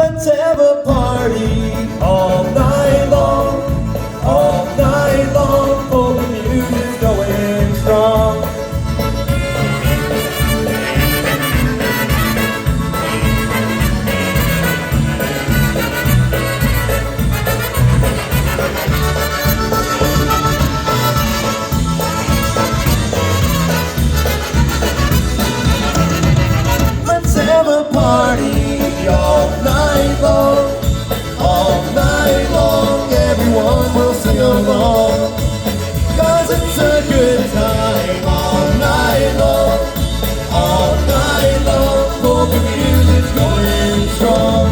Let's have a party all night long, all night long. Oh, the music's going strong. Let's have a party all night long, all night long. Everyone will sing along, 'cause it's a good time all night long, all night long. Oh, the music's going strong.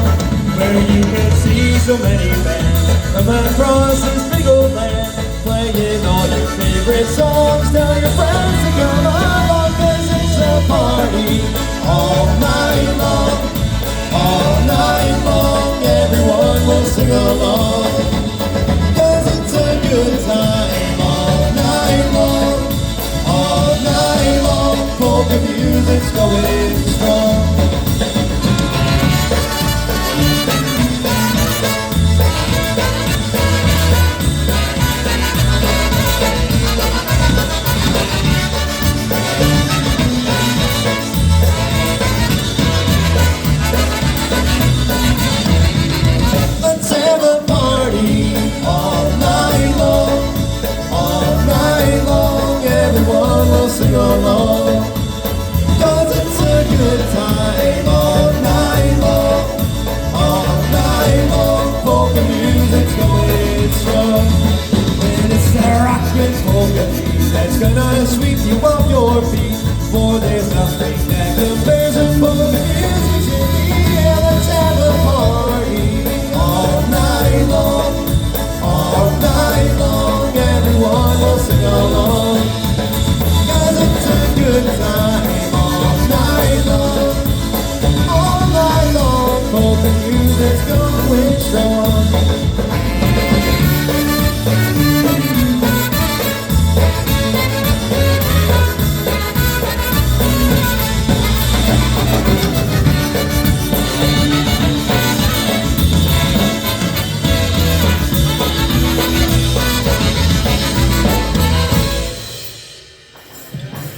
Where you can see so many bands come across this big old land, playing all your favorite songs. Tell your friends to come along, 'cause it's a party all night long.